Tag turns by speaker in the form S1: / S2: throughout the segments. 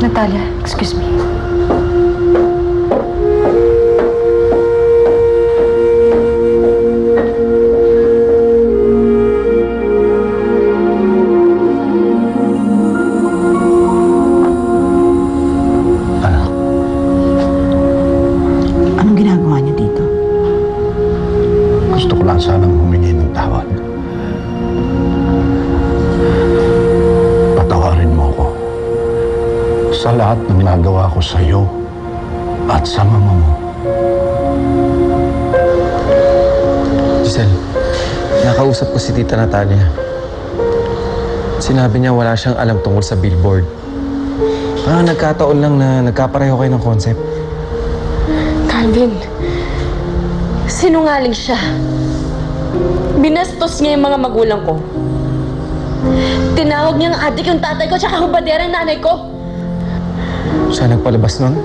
S1: Natalia, excuse me.
S2: Sanang humingi ng tawad. Patawarin mo ko sa lahat ng nagawa ko sa iyo at sa mama mo.
S3: Giselle, nakausap ko si Tita Natalia. Sinabi niya wala siyang alam tungkol sa billboard. Nagkataon lang na nagkapareho kayo ng concept.
S1: Calvin, sinungaling siya. Binastos niya yung mga magulang ko. Tinawag niyang adik yung tatay ko tsaka hubadera yung nanay ko.
S3: Siya nagpalabas nun?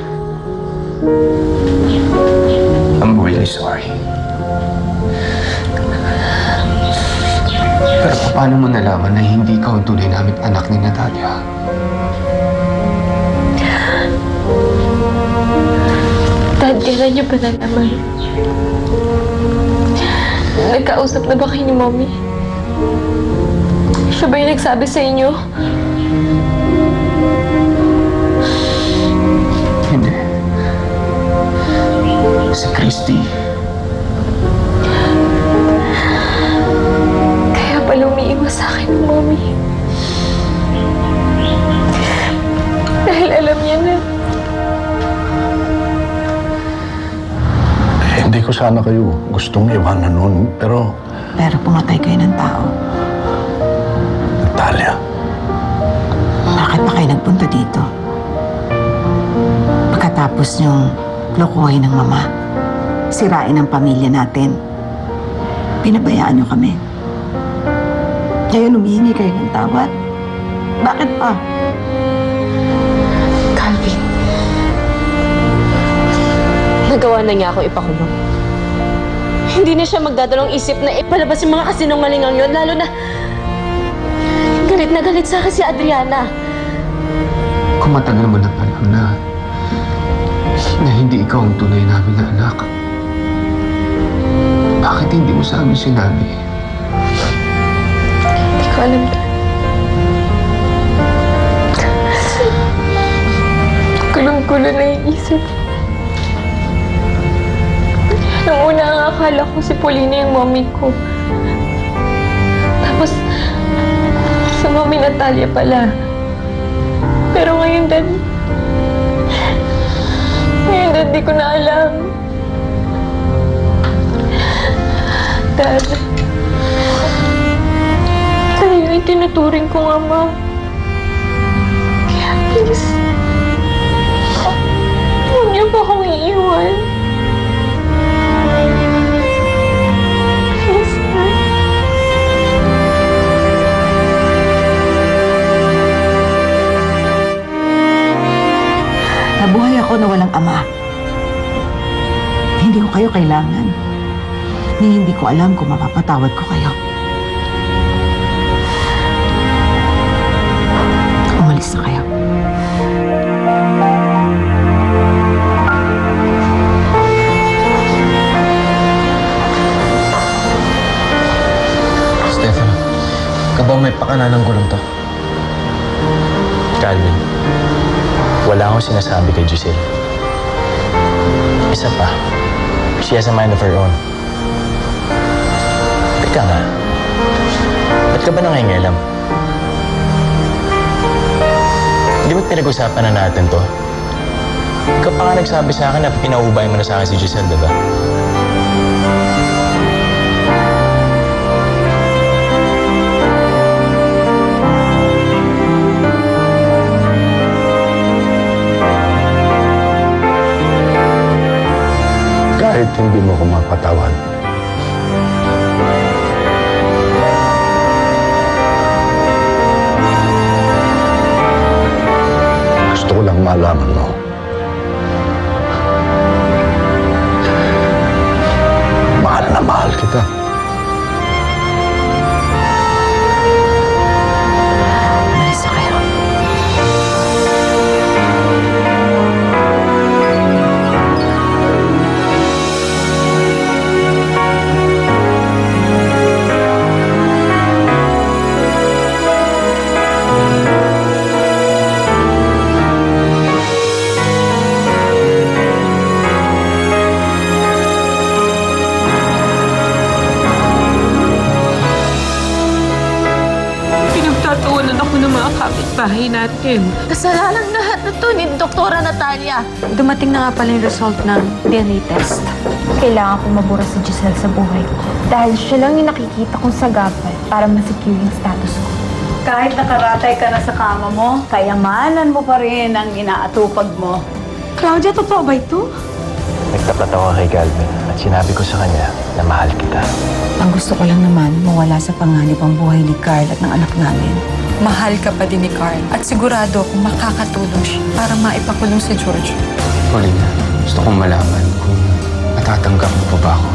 S4: I'm really sorry. Pero paano mo nalaman na hindi ka ang tunay naming anak ni Natalia?
S1: Dad, kailan niyo ba nalaman? Nagkausap na ba kayo ni Mommy? Siya ba yung nagsabi sa inyo?
S4: Hindi. Si Christy.
S1: Kaya pala umiiwas sa akin ng Mommy. Dahil alam niya na.
S2: Hindi ko sana kayo gustong iwanan noon, pero
S5: pumatay kayo ng tao.
S2: Natalia.
S5: Bakit pa kayo nagpunta dito? Pagkatapos niyong lokohin ng mama, sirain ang pamilya natin, pinabayaan niyo kami. Ngayon humihingi kayo ng tawad. Bakit pa?
S1: Calvin, nagawa na niya ako ipakulong. Hindi na siya magdadalawang isip na ipalabas yung mga kasinungalingang yun, lalo na galit sa akin si Adriana.
S4: Kung matagal mo na alam na hindi ikaw ang tunay namin na anak, bakit hindi mo sa amin sinabi?
S1: Hindi ko alam. Kulong-kulo na yung isip. Nung una nga akala ko si Paulina yung mommy ko. Tapos, sa mommy Natalia pala. Pero ngayon, Dad, di ko na alam. Dad, kayo yung tinuturing kong ama. Kaya please, huwag niyo po akong iiwan. Please, Dad.
S5: Nabuhay ako na walang ama. Hindi ko kayo kailangan. Ni hindi ko alam kung mapapatawad ko kayo. Umalis na kayo.
S3: Stefan, ikaw ba may pakananang gulong to?
S6: Calvin, wala akong sinasabi kay Giselle. Isa pa, she has a mind of her own. Teka nga, ba't ka ba nangingialam? Di ba't pinag-usapan na natin to? Ikaw pa nga nagsabi sa akin na pinahubay mo na sa akin si Giselle, diba?
S2: Kahit hindi mo ko mapatawad, gusto ko lang malaman mo
S7: mga kapitbahay natin.
S1: Kasalanan lahat na to ni Doktora Natalia. Dumating na nga pala yung result ng DNA test.
S8: Kailangan ko mabura si Giselle sa buhay ko. Dahil siya lang yung nakikita kong sagapal para masecure yung status ko.
S9: Kahit nakaratay ka na sa kama mo, kayamanan mo pa rin ang inaatupag mo.
S5: Claudia, totoo ba ito?
S6: Nagtapat ako kay Galvin at sinabi ko sa kanya na mahal kita.
S5: Ang gusto ko lang naman, mawala sa panganib ang buhay ni Carl at ng anak namin.
S7: Mahal ka pa din ni Carl at sigurado kung makakatulong siya para maipakulong si George.
S4: Paulina, gusto kong malaman kung natatanggap mo pa ba ako.